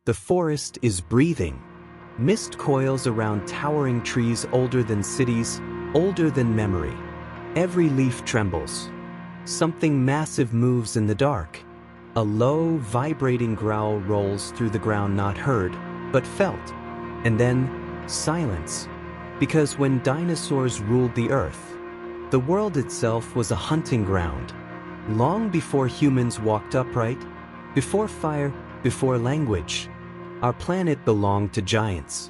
The forest is breathing. Mist coils around towering trees older than cities, older than memory. Every leaf trembles. Something massive moves in the dark. A low, vibrating growl rolls through the ground, not heard, but felt. And then, silence. Because when dinosaurs ruled the earth, the world itself was a hunting ground. Long before humans walked upright, before fire, before language, our planet belonged to giants.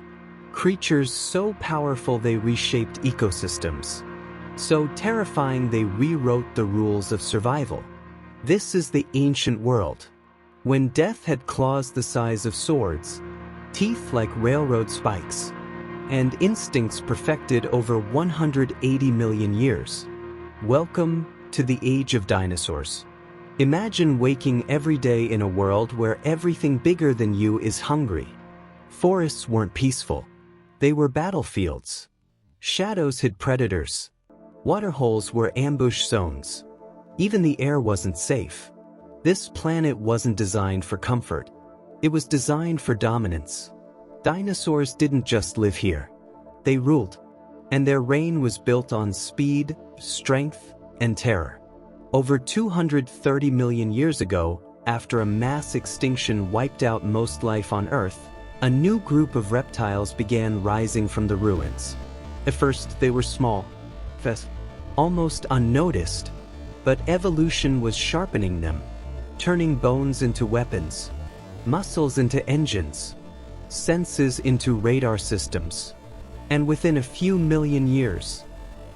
Creatures so powerful they reshaped ecosystems. So terrifying they rewrote the rules of survival. This is the ancient world. When death had claws the size of swords, teeth like railroad spikes, and instincts perfected over 180 million years. Welcome to the age of dinosaurs. Imagine waking every day in a world where everything bigger than you is hungry. Forests weren't peaceful. They were battlefields. Shadows hid predators. Waterholes were ambush zones. Even the air wasn't safe. This planet wasn't designed for comfort. It was designed for dominance. Dinosaurs didn't just live here. They ruled. And their reign was built on speed, strength, and terror. Over 230 million years ago, after a mass extinction wiped out most life on Earth, a new group of reptiles began rising from the ruins. At first, they were small, almost unnoticed, but evolution was sharpening them, turning bones into weapons, muscles into engines, senses into radar systems. And within a few million years,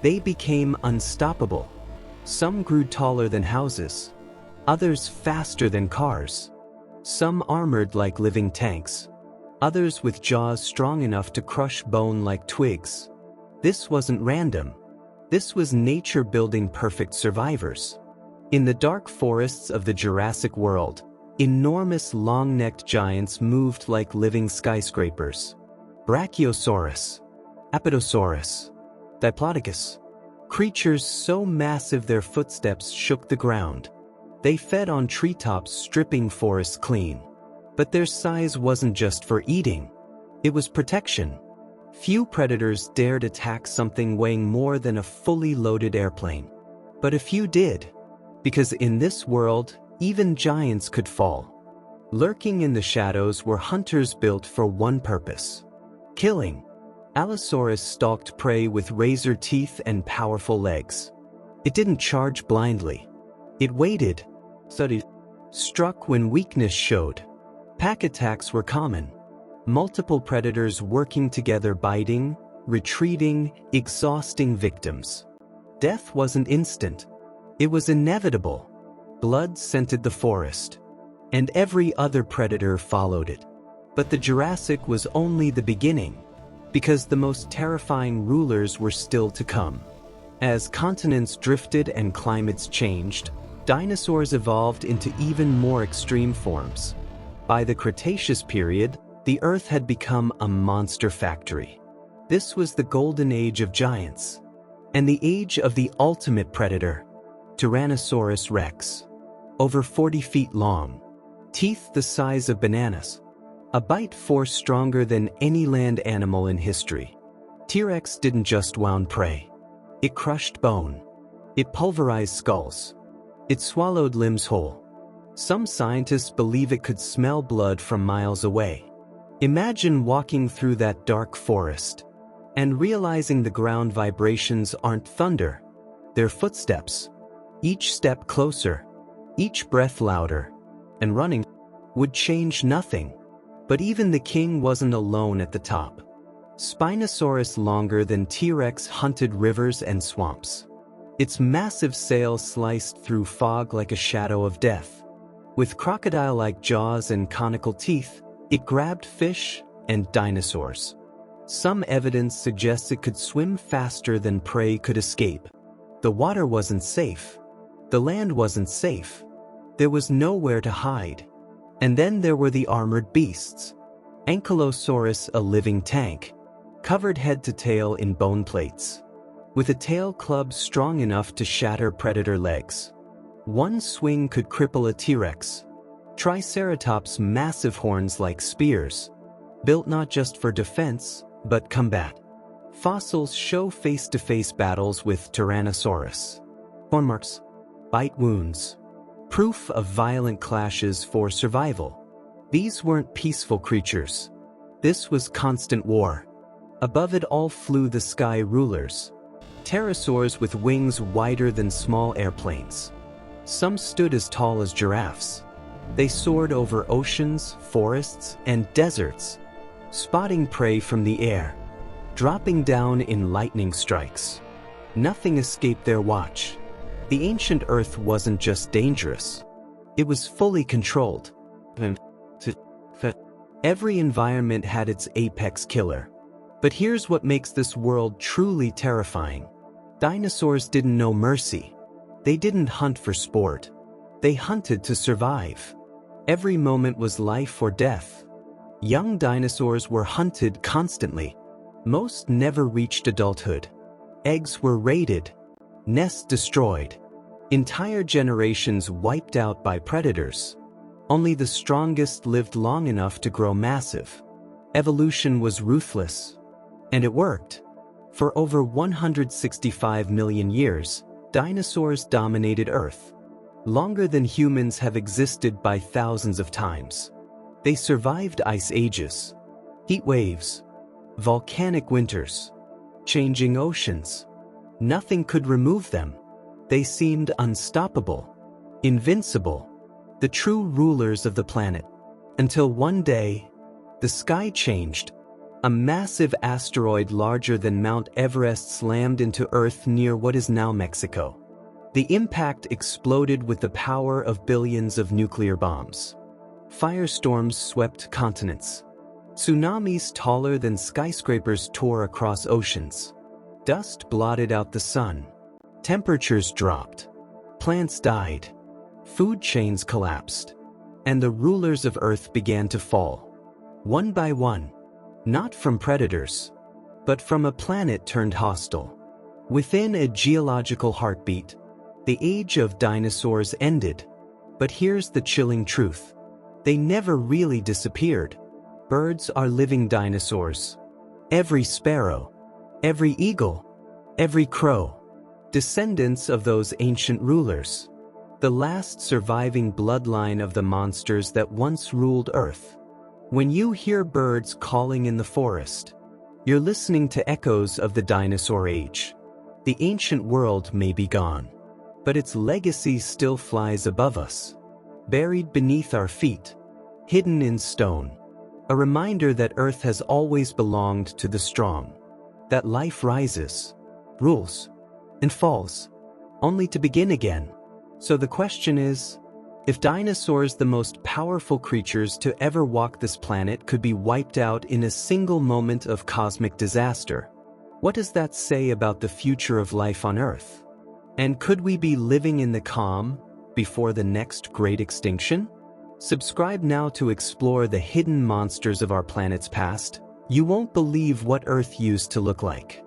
they became unstoppable. Some grew taller than houses, others faster than cars. Some armored like living tanks, others with jaws strong enough to crush bone like twigs. This wasn't random. This was nature building perfect survivors. In the dark forests of the Jurassic world, enormous long-necked giants moved like living skyscrapers. Brachiosaurus, Apatosaurus, Diplodocus. Creatures so massive their footsteps shook the ground. They fed on treetops, stripping forests clean. But their size wasn't just for eating. It was protection. Few predators dared attack something weighing more than a fully loaded airplane. But a few did. Because in this world, even giants could fall. Lurking in the shadows were hunters built for one purpose: killing. Allosaurus stalked prey with razor teeth and powerful legs. It didn't charge blindly. It waited, studied, struck when weakness showed. Pack attacks were common. Multiple predators working together, biting, retreating, exhausting victims. Death wasn't instant. It was inevitable. Blood scented the forest, and every other predator followed it. But the Jurassic was only the beginning, because the most terrifying rulers were still to come. As continents drifted and climates changed, dinosaurs evolved into even more extreme forms. By the Cretaceous period, the Earth had become a monster factory. This was the golden age of giants, and the age of the ultimate predator, Tyrannosaurus Rex. Over 40 feet long, teeth the size of bananas, a bite force stronger than any land animal in history. T-Rex didn't just wound prey. It crushed bone. It pulverized skulls. It swallowed limbs whole. Some scientists believe it could smell blood from miles away. Imagine walking through that dark forest and realizing the ground vibrations aren't thunder, they're footsteps. Each step closer, each breath louder, and running would change nothing. But even the king wasn't alone at the top. Spinosaurus, longer than T-Rex, hunted rivers and swamps. Its massive sail sliced through fog like a shadow of death. With crocodile-like jaws and conical teeth, it grabbed fish and dinosaurs. Some evidence suggests it could swim faster than prey could escape. The water wasn't safe. The land wasn't safe. There was nowhere to hide. And then there were the armored beasts. Ankylosaurus, a living tank, covered head to tail in bone plates, with a tail club strong enough to shatter predator legs. One swing could cripple a T-Rex, Triceratops' massive horns like spears, built not just for defense, but combat. Fossils show face-to-face battles with Tyrannosaurus. Horn marks, bite wounds, proof of violent clashes for survival. These weren't peaceful creatures. This was constant war. Above it all flew the sky rulers, pterosaurs with wings wider than small airplanes. Some stood as tall as giraffes. They soared over oceans, forests, and deserts, spotting prey from the air, dropping down in lightning strikes. Nothing escaped their watch. The ancient Earth wasn't just dangerous. It was fully controlled. Every environment had its apex killer. But here's what makes this world truly terrifying. Dinosaurs didn't know mercy. They didn't hunt for sport. They hunted to survive. Every moment was life or death. Young dinosaurs were hunted constantly. Most never reached adulthood. Eggs were raided, nests destroyed, entire generations wiped out by predators. Only the strongest lived long enough to grow massive. Evolution was ruthless. And it worked. For over 165 million years, dinosaurs dominated Earth. Longer than humans have existed by thousands of times. They survived ice ages, heat waves, volcanic winters, changing oceans. Nothing could remove them. They seemed unstoppable, invincible, the true rulers of the planet. Until one day, the sky changed. A massive asteroid larger than Mount Everest slammed into Earth near what is now Mexico. The impact exploded with the power of billions of nuclear bombs. Firestorms swept continents. Tsunamis taller than skyscrapers tore across oceans. Dust blotted out the sun. Temperatures dropped. Plants died. Food chains collapsed. And the rulers of Earth began to fall. One by one. Not from predators, but from a planet turned hostile. Within a geological heartbeat, the age of dinosaurs ended. But here's the chilling truth. They never really disappeared. Birds are living dinosaurs. Every sparrow, every eagle, every crow, descendants of those ancient rulers. The last surviving bloodline of the monsters that once ruled Earth. When you hear birds calling in the forest, you're listening to echoes of the dinosaur age. The ancient world may be gone, but its legacy still flies above us, buried beneath our feet, hidden in stone. A reminder that Earth has always belonged to the strong, that life rises, rules, and falls, only to begin again. So the question is, if dinosaurs, the most powerful creatures to ever walk this planet, could be wiped out in a single moment of cosmic disaster, what does that say about the future of life on Earth? And could we be living in the calm before the next great extinction? Subscribe now to explore the hidden monsters of our planet's past. You won't believe what Earth used to look like.